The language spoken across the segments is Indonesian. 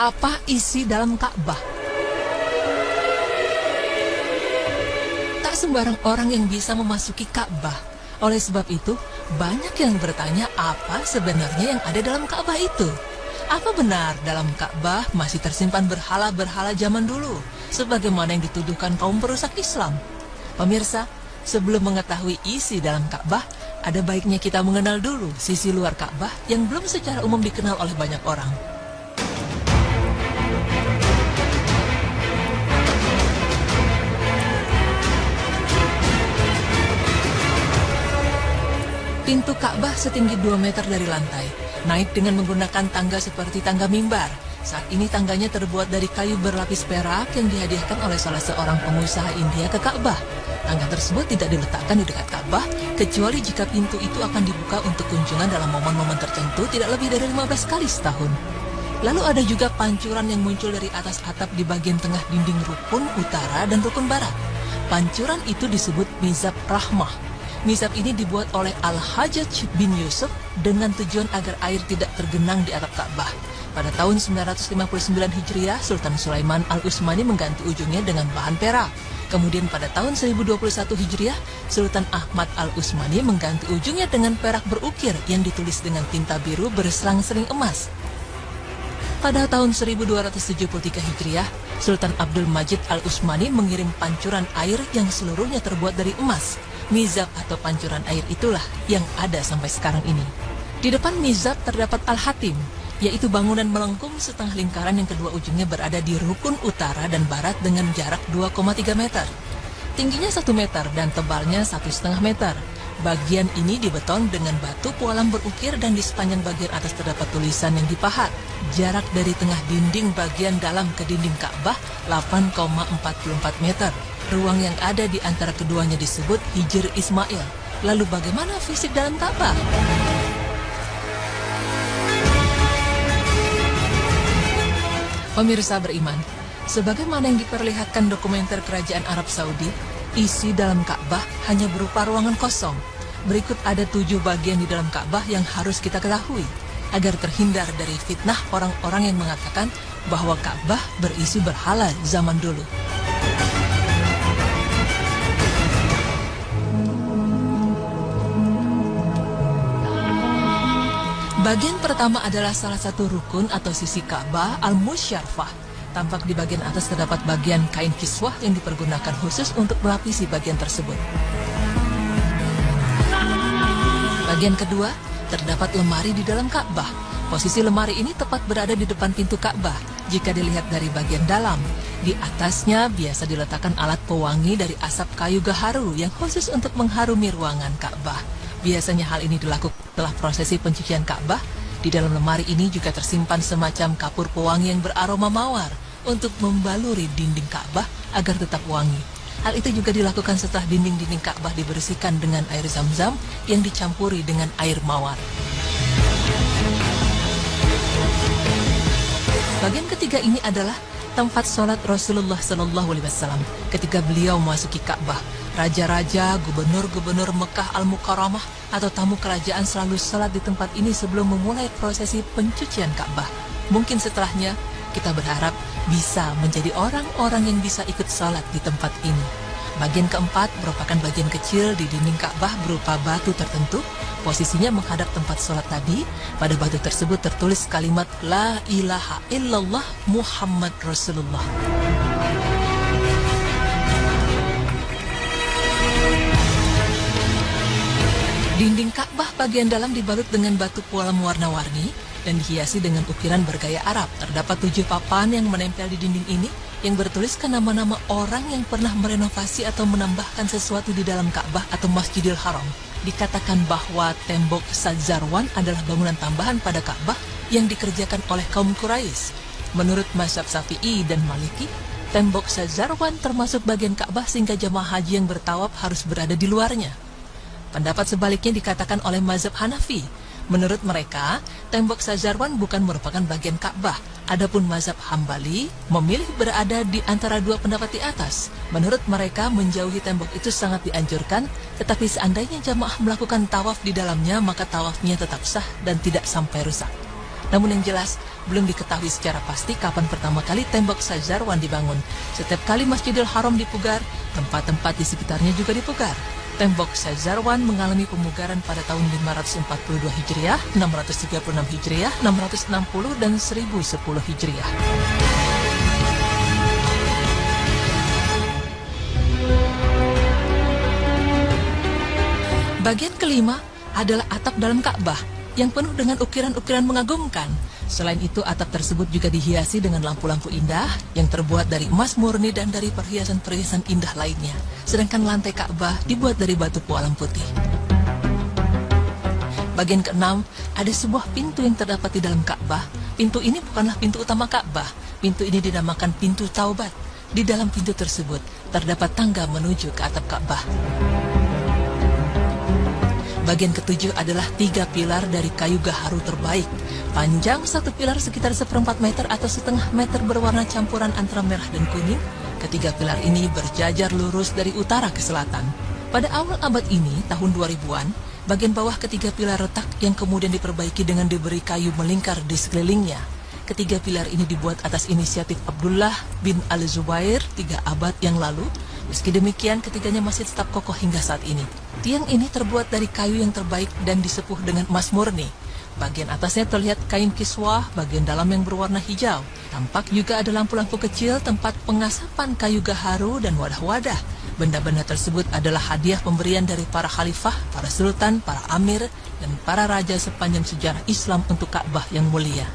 Apa isi dalam Ka'bah? Tak sembarang orang yang bisa memasuki Ka'bah. Oleh sebab itu, banyak yang bertanya apa sebenarnya yang ada dalam Ka'bah itu. Apa benar dalam Ka'bah masih tersimpan berhala-berhala zaman dulu, sebagaimana yang dituduhkan kaum perusak Islam? Pemirsa, sebelum mengetahui isi dalam Ka'bah, ada baiknya kita mengenal dulu sisi luar Ka'bah yang belum secara umum dikenal oleh banyak orang. Pintu Ka'bah setinggi 2 meter dari lantai, naik dengan menggunakan tangga seperti tangga mimbar. Saat ini tangganya terbuat dari kayu berlapis perak yang dihadiahkan oleh salah seorang pengusaha India ke Ka'bah. Tangga tersebut tidak diletakkan di dekat Ka'bah, kecuali jika pintu itu akan dibuka untuk kunjungan dalam momen-momen tertentu tidak lebih dari 15 kali setahun. Lalu ada juga pancuran yang muncul dari atas atap di bagian tengah dinding rukun utara dan rukun barat. Pancuran itu disebut Mizab Rahmah. Mizab ini dibuat oleh Al-Hajjaj bin Yusuf dengan tujuan agar air tidak tergenang di atap Ka'bah. Pada tahun 959 Hijriah, Sultan Sulaiman Al-Utsmani mengganti ujungnya dengan bahan perak. Kemudian pada tahun 1021 Hijriah, Sultan Ahmad Al-Utsmani mengganti ujungnya dengan perak berukir yang ditulis dengan tinta biru berselang-seling emas. Pada tahun 1273 Hijriah, Sultan Abdul Majid Al-Utsmani mengirim pancuran air yang seluruhnya terbuat dari emas. Mizab atau pancuran air itulah yang ada sampai sekarang ini. Di depan Mizab terdapat Al-Hatim, yaitu bangunan melengkung setengah lingkaran yang kedua ujungnya berada di rukun utara dan barat dengan jarak 2,3 meter. Tingginya 1 meter dan tebalnya 1,5 meter. Bagian ini dibeton dengan batu pualam berukir dan di sepanjang bagian atas terdapat tulisan yang dipahat. Jarak dari tengah dinding bagian dalam ke dinding Ka'bah 8,44 meter. Ruang yang ada di antara keduanya disebut Hijr Ismail. Lalu bagaimana fisik dalam Ka'bah? Pemirsa beriman, sebagaimana yang diperlihatkan dokumenter Kerajaan Arab Saudi, isi dalam Ka'bah hanya berupa ruangan kosong. Berikut ada 7 bagian di dalam Ka'bah yang harus kita ketahui, agar terhindar dari fitnah orang-orang yang mengatakan bahwa Ka'bah berisi berhala zaman dulu. Bagian pertama adalah salah satu rukun atau sisi Ka'bah Al-Musyarrafah. Tampak di bagian atas terdapat bagian kain kiswah yang dipergunakan khusus untuk melapisi bagian tersebut. Bagian kedua, terdapat lemari di dalam Ka'bah. Posisi lemari ini tepat berada di depan pintu Ka'bah. Jika dilihat dari bagian dalam, di atasnya biasa diletakkan alat pewangi dari asap kayu gaharu yang khusus untuk mengharumi ruangan Ka'bah. Biasanya hal ini dilakukan setelah prosesi pencucian Ka'bah. Di dalam lemari ini juga tersimpan semacam kapur pewangi yang beraroma mawar untuk membaluri dinding Ka'bah agar tetap wangi. Hal itu juga dilakukan setelah dinding-dinding Ka'bah dibersihkan dengan air zam-zam yang dicampuri dengan air mawar. Bagian ketiga ini adalah tempat sholat Rasulullah SAW ketika beliau memasuki Ka'bah. Raja-raja, gubernur-gubernur Mekah Al-Mukarramah atau tamu kerajaan selalu sholat di tempat ini sebelum memulai prosesi pencucian Ka'bah. Mungkin setelahnya kita berharap bisa menjadi orang-orang yang bisa ikut sholat di tempat ini. Bagian keempat merupakan bagian kecil di dinding Ka'bah berupa batu tertentu. Posisinya menghadap tempat sholat tadi. Pada batu tersebut tertulis kalimat La ilaha illallah Muhammad Rasulullah. Dinding Ka'bah bagian dalam dibalut dengan batu pualam warna-warni dan dihiasi dengan ukiran bergaya Arab. Terdapat 7 papan yang menempel di dinding ini yang bertuliskan nama-nama orang yang pernah merenovasi atau menambahkan sesuatu di dalam Ka'bah atau Masjidil Haram. Dikatakan bahwa tembok Sadzarwan adalah bangunan tambahan pada Ka'bah yang dikerjakan oleh kaum Quraisy. Menurut mazhab Syafi'i dan Maliki, tembok Sadzarwan termasuk bagian Ka'bah sehingga jamaah haji yang bertawaf harus berada di luarnya. Pendapat sebaliknya dikatakan oleh mazhab Hanafi. Menurut mereka, tembok Sadzarwan bukan merupakan bagian Ka'bah. Adapun mazhab Hambali memilih berada di antara dua pendapat di atas. Menurut mereka, menjauhi tembok itu sangat dianjurkan, tetapi seandainya jamaah melakukan tawaf di dalamnya, maka tawafnya tetap sah dan tidak sampai rusak. Namun yang jelas, belum diketahui secara pasti kapan pertama kali tembok Syazarwan dibangun. Setiap kali Masjidil Haram dipugar, tempat-tempat di sekitarnya juga dipugar. Tembok Syazarwan mengalami pemugaran pada tahun 542 Hijriah, 636 Hijriah, 660 dan 1010 Hijriah. Bagian kelima adalah atap dalam Ka'bah yang penuh dengan ukiran-ukiran mengagumkan. Selain itu, atap tersebut juga dihiasi dengan lampu-lampu indah yang terbuat dari emas murni dan dari perhiasan-perhiasan indah lainnya. Sedangkan lantai Ka'bah dibuat dari batu pualam putih. Bagian keenam, ada sebuah pintu yang terdapat di dalam Ka'bah. Pintu ini bukanlah pintu utama Ka'bah. Pintu ini dinamakan pintu Taubat. Di dalam pintu tersebut terdapat tangga menuju ke atap Ka'bah. Bagian ketujuh adalah 3 pilar dari kayu gaharu terbaik. Panjang satu pilar sekitar 1/4 meter atau setengah meter berwarna campuran antara merah dan kuning. Ketiga pilar ini berjajar lurus dari utara ke selatan. Pada awal abad ini, tahun 2000-an, bagian bawah ketiga pilar retak yang kemudian diperbaiki dengan diberi kayu melingkar di sekelilingnya. Ketiga pilar ini dibuat atas inisiatif Abdullah bin Al-Zubair 3 abad yang lalu. Meski demikian, ketiganya masih tetap kokoh hingga saat ini. Tiang ini terbuat dari kayu yang terbaik dan disepuh dengan emas murni. Bagian atasnya terlihat kain kiswah, bagian dalam yang berwarna hijau. Tampak juga ada lampu-lampu kecil, tempat pengasapan kayu gaharu, dan wadah-wadah. Benda-benda tersebut adalah hadiah pemberian dari para khalifah, para sultan, para amir, dan para raja sepanjang sejarah Islam untuk Ka'bah yang mulia.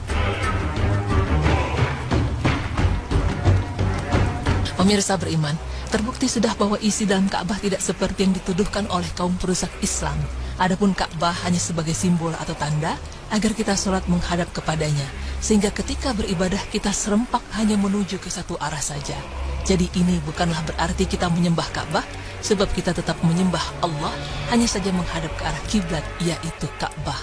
Pemirsa beriman, terbukti sudah bahwa isi dalam Ka'bah tidak seperti yang dituduhkan oleh kaum perusak Islam. Adapun Ka'bah hanya sebagai simbol atau tanda agar kita sholat menghadap kepadanya, sehingga ketika beribadah kita serempak hanya menuju ke satu arah saja. Jadi ini bukanlah berarti kita menyembah Ka'bah, sebab kita tetap menyembah Allah, hanya saja menghadap ke arah kiblat, yaitu Ka'bah.